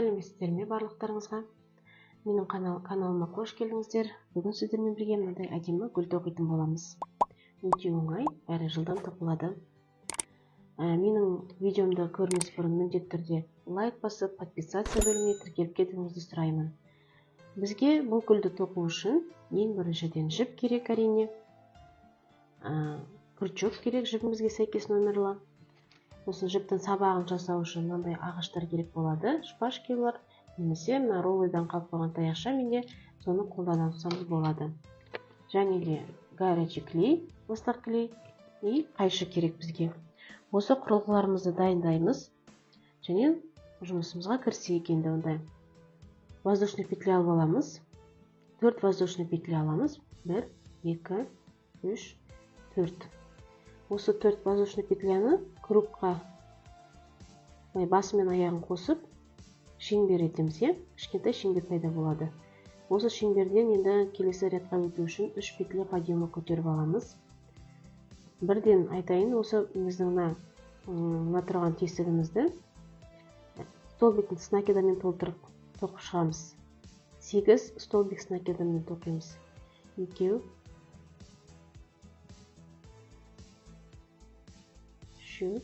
сәлеметсіздер ме барлықтарыңызға? Менің каналыма қош келдіңіздер. Бүгін сіздермен бірге мынандай әдемі гүл тоқитын боламыз. Өте оңай, әрі жылдам тоқылады. Менің видеомды көрмес бұрын міндетті түрде лайк басып, подписация бөліміне тіркеліп кетуіңізді сұраймын. Бізге бұл гүлді тоқу үшін ең біріншіден жіп керек, әрине. Крючок керек, жібімізге сәйкес номерлі. Осы жіптің сабағын жасау үшін мынандай ағаштар керек болады, шпажкалар, немесе мына роллыдан қалып қойған таяқша, менде соны қолдансаңыз болады. Және де горячий клей, ыстық клей и қайшы керек бізге. Осы құрылғыларымызды дайындаймыз және жұмысымызға кірісейік енді. Ондай воздушный петля алып аламыз. 4 воздушный петля аламыз. 1, 2, 3, 4. Осы 4 воздушный петляны кругқа басы мен аяғын қосып шеңбер етеміз. Кішкентай шеңбер пайда болады. Осы шеңберден енді келесі рядқа өту үшін 3 петля подъемы көтеріп аламыз. Бірден айтайын, осы біздің мына тұрған тесігімізді столбиктің с накидамен толтырып тоқып шығамыз. 8 столбик с накидамен тоқимыз. 2, 3,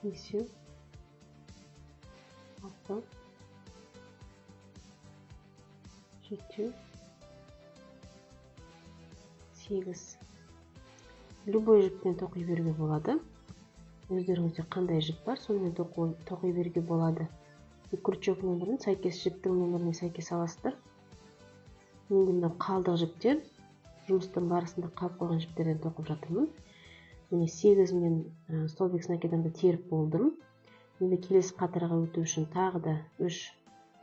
5, 6, 7, 8. Любой жіппен тоқи беруге болады. Өздеріңізде қандай жіп бар, сонымен тоқи беруге болады. Крючок нөмірін сәйкес жіптің нөміріне сәйкес аласыздар. Енді мына қалдық жіптер, жұмыстың барысында қалып қойған жіптерден тоқып жатырмын. Міне 8 мен столбик с накидамды теріп болдым. Енді келесі қатарға өту үшін тағы да 3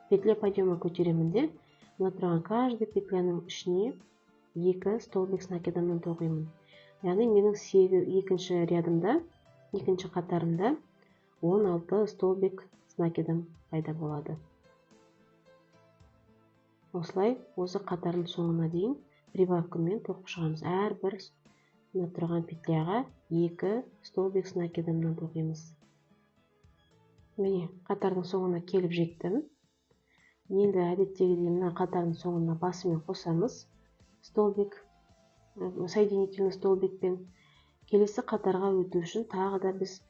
петля подъема көтеремін де, мына тұрған каждый петляның ішіне 2 столбик с накидамнан тоқимын. Яғни менің екінші рядымда, екінші қатарымда 16 столбик с накидам пайда болады. Осылай осы қатардың соңына дейін прибавкамен тоқып шығамыз. Әрбір мына тұрған петляға 2 столбик с накидамнан тоқимыз. Міне қатардың соңына келіп жеттім. Енді әдеттегідей мына қатардың соңына басымен қосамыз. Столбик, соединительный столбикпен. Келесі қатарға өту үшін тағы да біз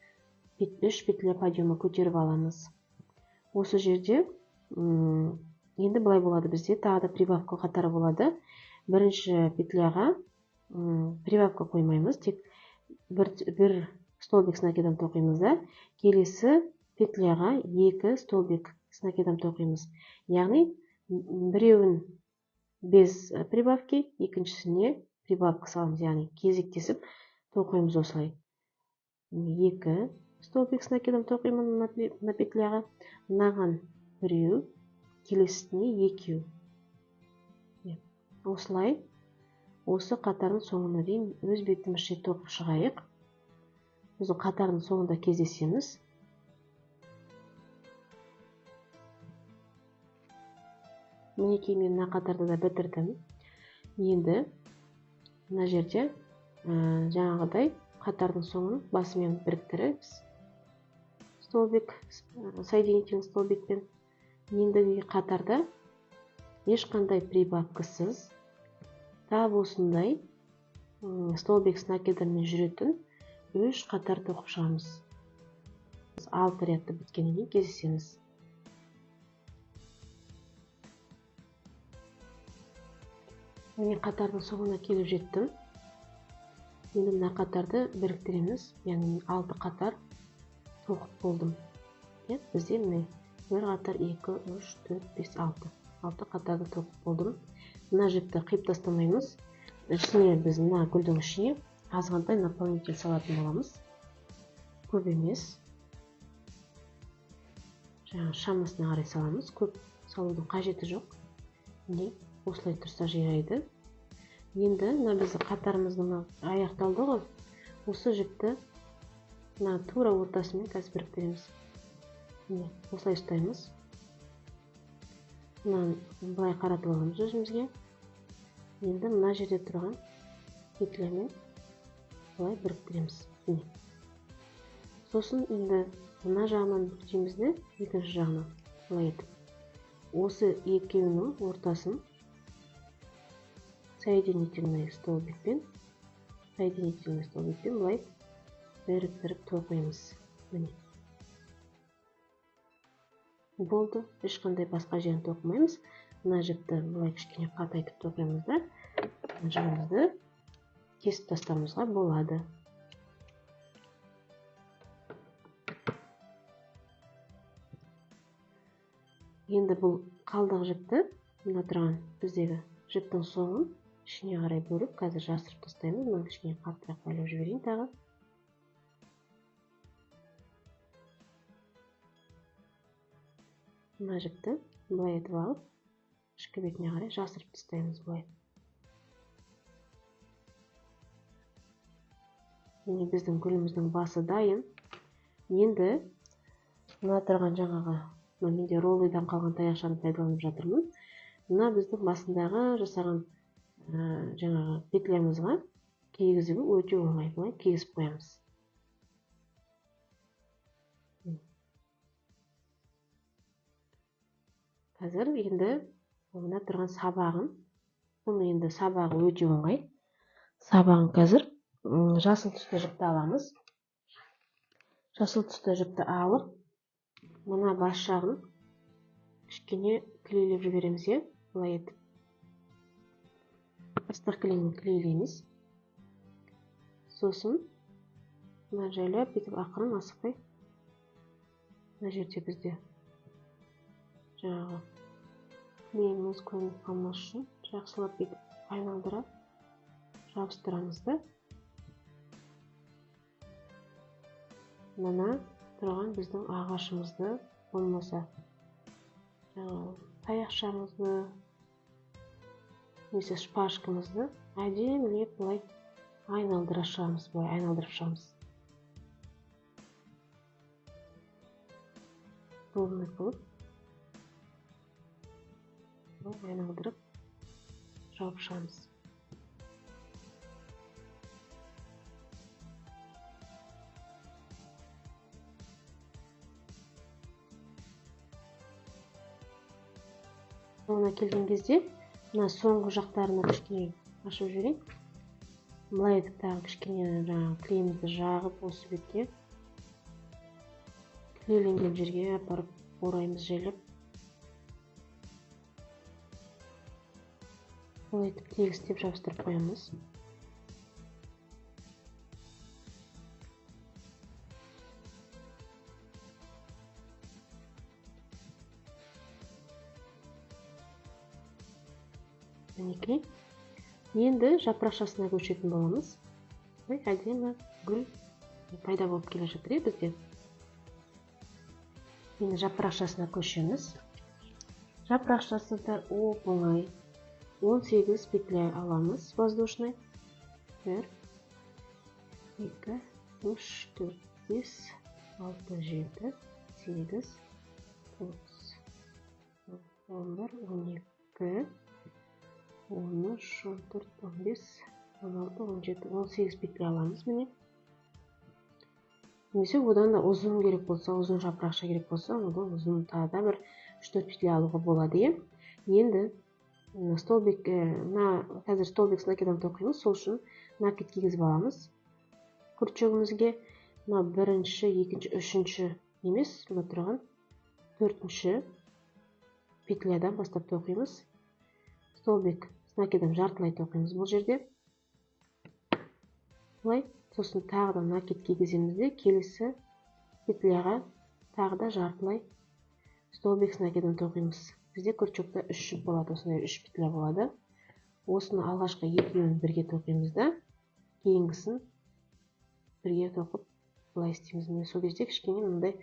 3 петля подъема көтеріп аламыз. Осы жерде енді былай болады, бізде тағы да прибавка қатары болады. Бірінші петляға прибавка қоймаймыз, тек бір столбик с накидам тоқимыз да, келесі петляға 2 столбик с накидам тоқимыз. Яғни біреуін без прибавки, екіншісіне прибавка саламыз, яғни кезектесіп тоқимыз осылай. 2 столбик с накидам тоқимын на петляға, мынаған біреу, келесіне 2. Осылай осы қатардың соңына дейін өз бетімізше тоқып шығайық. Біз қатардың соңында кездесеміз. Мінекей мен мына қатарды да бітірдім. Енді мына жерде жаңағыдай қатардың соңын басымен біріктіріп, столбик, соединительный столбикпен. Ендігі қатарда ешқандай прибавкасыз тап осындай столбик с накидамен жүретін 3 қатар тоқып шығамыз. 6 рядты біткеннен кейін кездесеміз. Міне қатардың соңына келіп жеттім. Енді мына қатарды біріктіреміз, яғни 6 қатар тоқып болдым. Бізде міне 1 қатар, 2, 3, 4, 5, 6. 6 қатарды тоқып болдым. Мына жіпті қиып тастамаймыз. Ішіне біз мына гүлдің ішіне азғантай наполнитель салатын боламыз. Көп емес. Жаңа шамасына қарай саламыз. Көп салудың қажеті жоқ. Міне осылай тұрса жарайды. Енді мына біздің қатарымыздың аяқталды ғой. Осы жіпті мына тура ортасымен қазір біріктіреміз. Осылай ұстаймыз. Мынаны былай қаратып аламыз өзімізге. Енді мына жерде тұрған петлямен былай біріктіреміз. Сосын енді мына жағынан бүктейміз де, екінші жағынан былай етіп. Осы екеуінің ортасын соединительный столбикпен былай біріктіріп тоқимыз. Болды, ешқандай басқа жерін тоқымаймыз. Мына жіпті былай кішкене қатайтып тоқимыз да, жібімізді кесіп тастауымызға болады. Енді бұл қалдық жіпті, мына тұрған біздегі жіптің соңын ішіне қарай бөліп, қазір жасырып тастаймыз. Мына кішкене қаттырақ байлап жіберейін тағы. Мына жіпті былай етіп алып, ішкі бетіне қарай жасырып тастаймыз былай. Міне біздің гүліміздің басы дайын. Енді мына тұрған жаңағы менде роллидан қалған таяқшаны пайдаланып жатырмын. Мына біздің басындағы жасаған жаңағы петлямызға кигізуі өте оңай. Былай кигізіп қоямыз. Қазір енді мына тұрған сабағын, бұны енді сабағы өте оңай. Сабағын қазір жасыл түсті жіпті аламыз. Жасыл түсті жіпті алып, мына бас жағын кішкене клейлеп жібереміз, былай етіп. Ыстық клеймен клейлейміз. Сосын мына жайлап етіп ақырын асықпай. Мына жерде бізде жаңағы клейіміз көрініп қалмас үшін жақсылап етіп айналдыра жабыстырамыз да. Мына тұрған біздің ағашымызды, болмаса таяқшамызды, немесе шпажкамызды әдемілеп былай айналдырып шығамыз. Ровный қылып айналдырып жауып шығамыз. Соңына келген кезде, мына соңғы жақтарына кішкене ашып жіберейін. Былай етіп тағы кішкене клейімізді жағып, осы бетке клейленген жерге апарып ораймыз жайлап. Былай етіп тегістеп жабыстырып қоямыз. Мінекей. Енді жапырақшасына көшетін боламыз. Әдемі гүл пайда болып келе жатыр бізде. Енді жапырақшасына көшеміз. Жапырақшасы да оп-оңай. 18 петля аламыз воздушный. 1, 2, 3, 4, 5, 6, 7, 8, 9, 11, 12, 13, 14, 15, 16, 17, 18 петля аламыз міне. Немесе одан да ұзын керек болса, ұзын жапырақша керек болса, одан ұзын тағы да бір 3-4 петля алуға болады. Енді столбик, қазір столбик с накидом тоқимыз, сол үшін накид кигізіп аламыз. Күртшегімізге бірінші, екінші, үшінші емес, тұрған 4-ші петлядан бастап тоқимыз. Столбик с накидом жартылай тоқимыз бұл жерде. Бұлай, сосын тағы да накид кигіземіз де, келесі петляға тағы да жартылай столбик с накидом тоқимыз. Бізде күртшекте 3 жіп болады, осындай 3 петля болады. Осыны алғашқы екеуін бірге тоқимыз да, кейінгісін бірге тоқып былай істейміз. Сол кезде кішкене мындай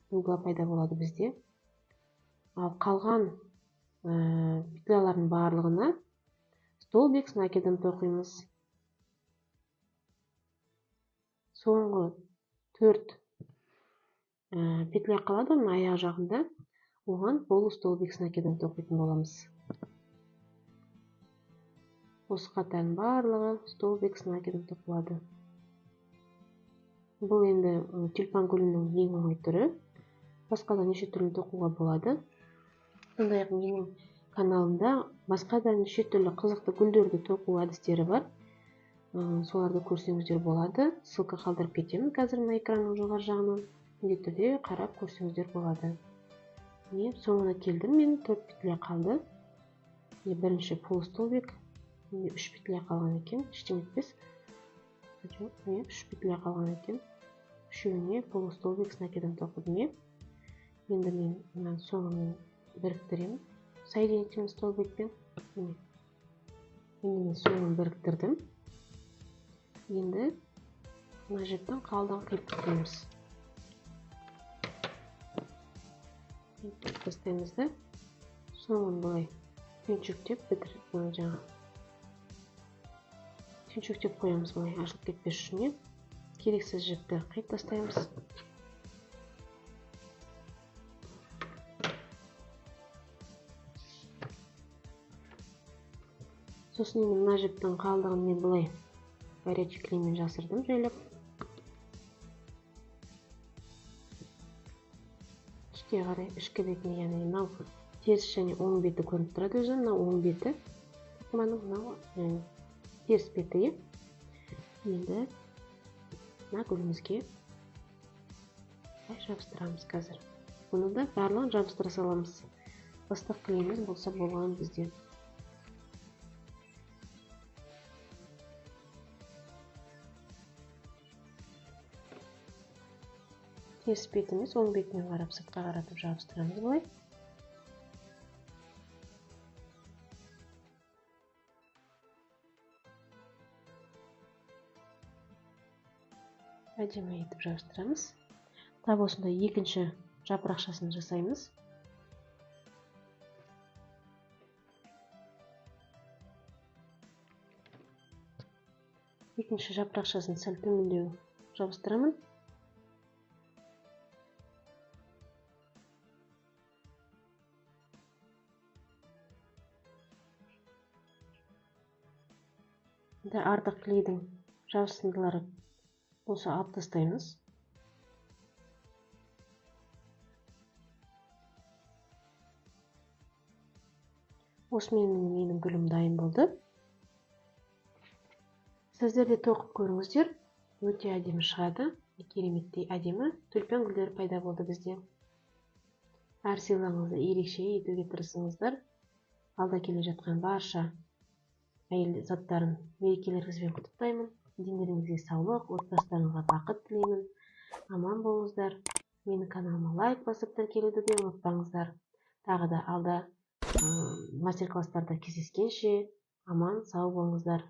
угла пайда болады бізде. Ал қалған петлялардың барлығына столбик с накидом тоқимыз. Соңғы 4 петля қалады оның аяқ жағында, оған полустолбик с накидом тоқитын боламыз. Осы қатардың барлығы столбик с накидом тоқылады. Бұл енді тюльпан гүлінің ең оңай түрі. Басқа да неше түрлі тоқуға болады. Сондай-ақ менің каналымда басқа да неше түрлі қызықты гүлдерді тоқу әдістері бар. Соларды көрсеңіздер болады. Ссылка қалдырып кетемін қазір мына экранның жоғары жағынан. Міндетті түрде қарап көрсеңіздер болады. Міне соңына келдім, мен 4 петля қалды. Бірінші полустолбик, 3 петля қалған екен, ештеңе етпес. 3 петля қалған екен. Үшеуіне полустолбик с накидом тоқыдым. Енді мен соңын біріктіремін соединительный столбикпен. Енді мен соңын біріктірдім. Енді мына жіптің қалдығын қиып тастаймыз. Тастаймыз да соңын былай түйіншектеп түйіншектеп қоямыз, былай ашылып кетпес үшін. Керексіз жіпті қиып тастаймыз. Сосын мына жіптің қалдығын мен былай горячий клеймен жасырдым жайлап. Ішке қарай, ішкі бетіне, яғни мынау теріс және оң беті көрініп тұрады өзі. Мынау оң беті, тоқыманың мынау теріс беті. Енді мына гүлімізге жабыстырамыз қазір. Бұны да барлығын жабыстыра саламыз. Ыстық клейміз болса болған бізде. Теріс бетіміз оң бетімен қарап сыртқа қаратып жабыстырамыз былай. Әдемі етіп жабыстырамыз. Тап осындай екінші жапырақшасын жасаймыз. Екінші жапырақшасын сәл төмендеу жабыстырамын. Артық клейдің жабысындылары болса алып тастаймыз. Осымен менің гүлім дайын болды. Сіздер де тоқып көріңіздер. Өте әдемі шығады. Кереметтей әдемі тюльпан гүлдері пайда болды бізде. Әр сыйлығыңызды ерекше етуге тырысыңыздар. Алда келе жатқан барша әйел заттарын мерекелеріңізбен құттықтаймын. Денелеріңізге саулық, отбасыларыңызға бақыт тілеймін. Аман болыңыздар. Менің каналыма лайк басып тіркелуді де ұмытпаңыздар. Тағы да алда мастер-класстарда кездескенше аман сау болыңыздар.